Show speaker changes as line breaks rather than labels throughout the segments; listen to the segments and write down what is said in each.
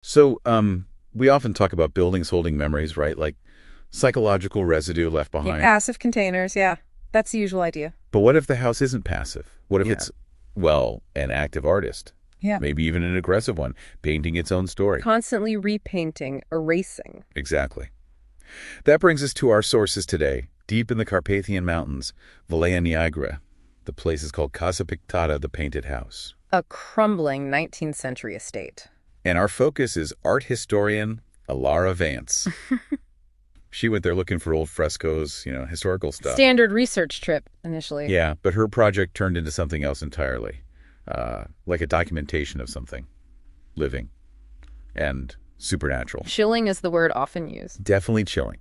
So, we often talk about buildings holding memories, right? Like psychological residue left
Yeah,
behind.
passive containers, yeah. That's the usual idea.
But what if the house isn't passive? What if
Yeah.
it's, well, an active artist?
Yeah.
Maybe even an aggressive one, painting its own story.
Constantly repainting, erasing.
Exactly. That brings us to our sources today. Deep in the Carpathian Mountains, Valea Niagara, the place is called Casa Pictada, the Painted House.
A crumbling 19th century estate.
And our focus is art historian Alara Vance. She went there looking for old frescoes, historical stuff.
Standard research trip, initially.
Yeah, but her project turned into something else entirely. Like a documentation of something living and supernatural.
Chilling is the word often used.
Definitely chilling.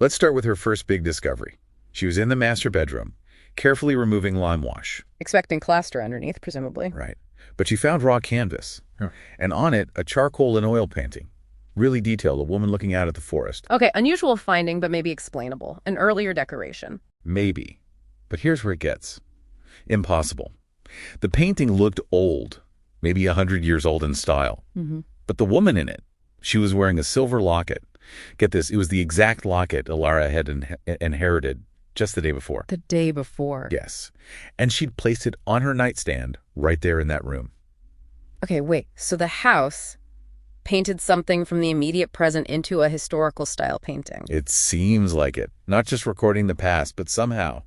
Let's start with her first big discovery. She was in the master bedroom, carefully removing lime wash.
Expecting plaster underneath, presumably.
Right. But she found raw canvas, and on it, a charcoal and oil painting. Really detailed, a woman looking out at the forest.
Okay, unusual finding, but maybe explainable. An earlier decoration.
Maybe. But here's where it gets impossible. The painting looked old, maybe 100 years old in style. But the woman in it, she was wearing a silver locket. Get this, it was the exact locket Alara had inherited just the day before.
The day before.
Yes. And she'd placed it on her nightstand right there in that room.
Okay, wait. So the house painted something from the immediate present into a historical style painting.
It seems like it. Not just recording the past, but somehow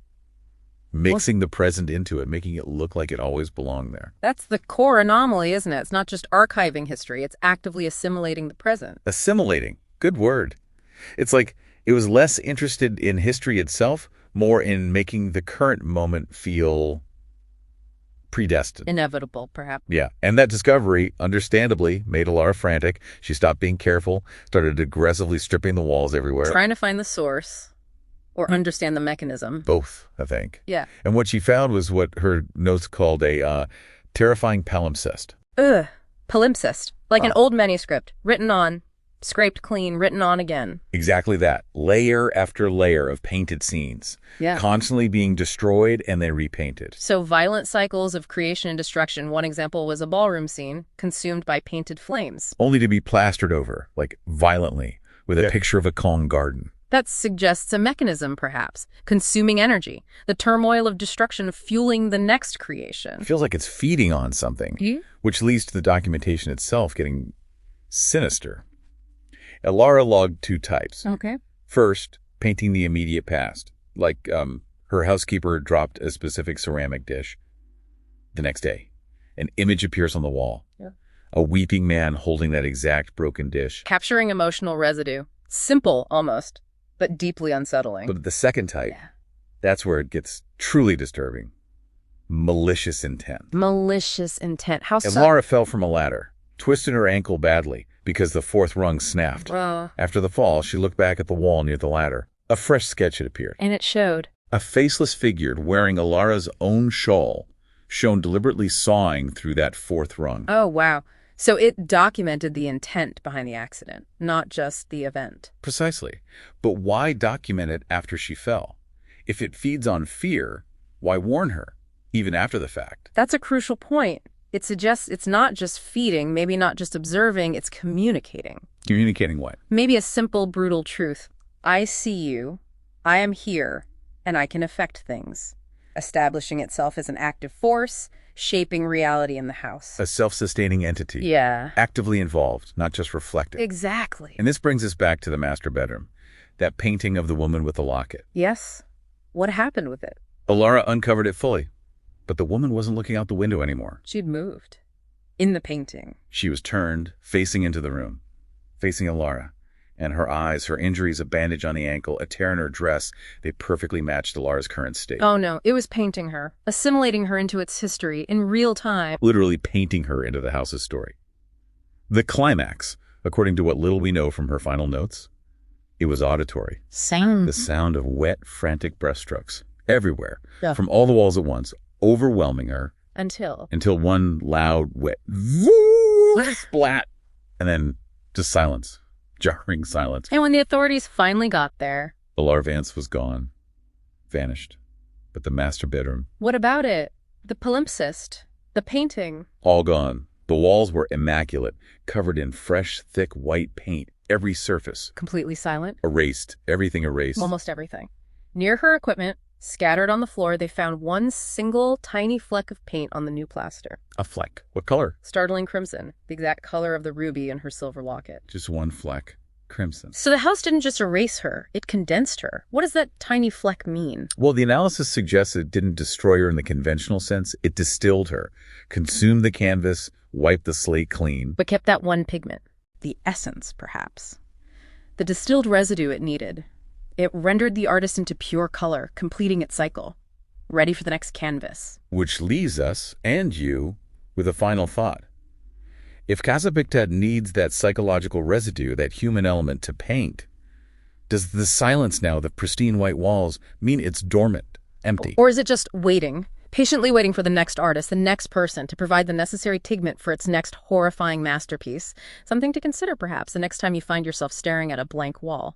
mixing the present into it, making it look like it always belonged there.
That's the core anomaly, isn't it? It's not just archiving history, it's actively assimilating the present.
Assimilating. Good word. It's like it was less interested in history itself, more in making the current moment feel predestined.
Inevitable, perhaps.
Yeah, and that discovery, understandably, made Alara frantic. She stopped being careful, started aggressively stripping the walls everywhere.
Trying to find the source or understand the mechanism.
Both, I think.
Yeah.
And what she found was what her notes called a terrifying palimpsest.
Ugh. Palimpsest. Like an old manuscript, written on, scraped clean, written on again.
Exactly that. Layer after layer of painted scenes.
Yeah.
Constantly being destroyed and then repainted.
So violent cycles of creation and destruction. One example was a ballroom scene consumed by painted flames.
Only to be plastered over, like violently, with a picture of a Kong garden.
That suggests a mechanism, perhaps. Consuming energy. The turmoil of destruction fueling the next creation.
It feels like it's feeding on something, which leads to the documentation itself getting sinister. Alara logged two types.
Okay.
First, painting the immediate past. Like her housekeeper dropped a specific ceramic dish. The next day, an image appears on the wall.
Yeah.
A weeping man holding that exact broken dish.
Capturing emotional residue. Simple, almost, but deeply unsettling.
But the second type, that's where it gets truly disturbing. Malicious intent.
Malicious intent. How so?
Alara fell from a ladder, twisted her ankle badly because the fourth rung snapped. After the fall, she looked back at the wall near the ladder. A fresh sketch had appeared.
And it showed.
A faceless figure wearing Alara's own shawl, shown deliberately sawing through that fourth rung.
Oh, wow. So it documented the intent behind the accident, not just the event.
Precisely. But why document it after she fell? If it feeds on fear, why warn her, even after the fact?
That's a crucial point. It suggests it's not just feeding, maybe not just observing, it's communicating.
Communicating what?
Maybe a simple, brutal truth. I see you, I am here, and I can affect things. Establishing itself as an active force, shaping reality in the house.
A self-sustaining entity.
Yeah.
Actively involved, not just reflective.
Exactly.
And this brings us back to the master bedroom. That painting of the woman with the locket.
Yes. What happened with it?
Alara uncovered it fully. But the woman wasn't looking out the window anymore.
She'd moved. In the painting.
She was turned, facing into the room, facing Alara. And her eyes, her injuries, a bandage on the ankle, a tear in her dress, they perfectly matched Alara's current state.
Oh no, it was painting her, assimilating her into its history in real time.
Literally painting her into the house's story. The climax, according to what little we know from her final notes, it was auditory.
Sound.
The sound of wet, frantic breaststrokes everywhere, from all the walls at once, overwhelming her.
Until
one loud, wet splat, and then just silence. Jarring silence.
And when the authorities finally got there...
Alara Vance was gone. Vanished. But the master bedroom...
What about it? The palimpsest? The painting?
All gone. The walls were immaculate, covered in fresh, thick white paint, every surface.
Completely silent?
Erased, everything erased.
Almost everything. Near her equipment, scattered on the floor, they found one single tiny fleck of paint on the new plaster.
A fleck. What color?
Startling crimson, the exact color of the ruby in her silver locket.
Just one fleck. Crimson.
So the house didn't just erase her, it condensed her. What does that tiny fleck mean?
Well, the analysis suggests it didn't destroy her in the conventional sense. It distilled her, consumed the canvas, wiped the slate clean.
But kept that one pigment. The essence, perhaps. The distilled residue it needed. It rendered the artist into pure color, completing its cycle. Ready for the next canvas.
Which leaves us, and you, with a final thought. If Casa Pictet needs that psychological residue, that human element to paint, does the silence now, the pristine white walls, mean it's dormant, empty?
Or is it just waiting, patiently waiting for the next artist, the next person, to provide the necessary pigment for its next horrifying masterpiece? Something to consider, perhaps, the next time you find yourself staring at a blank wall.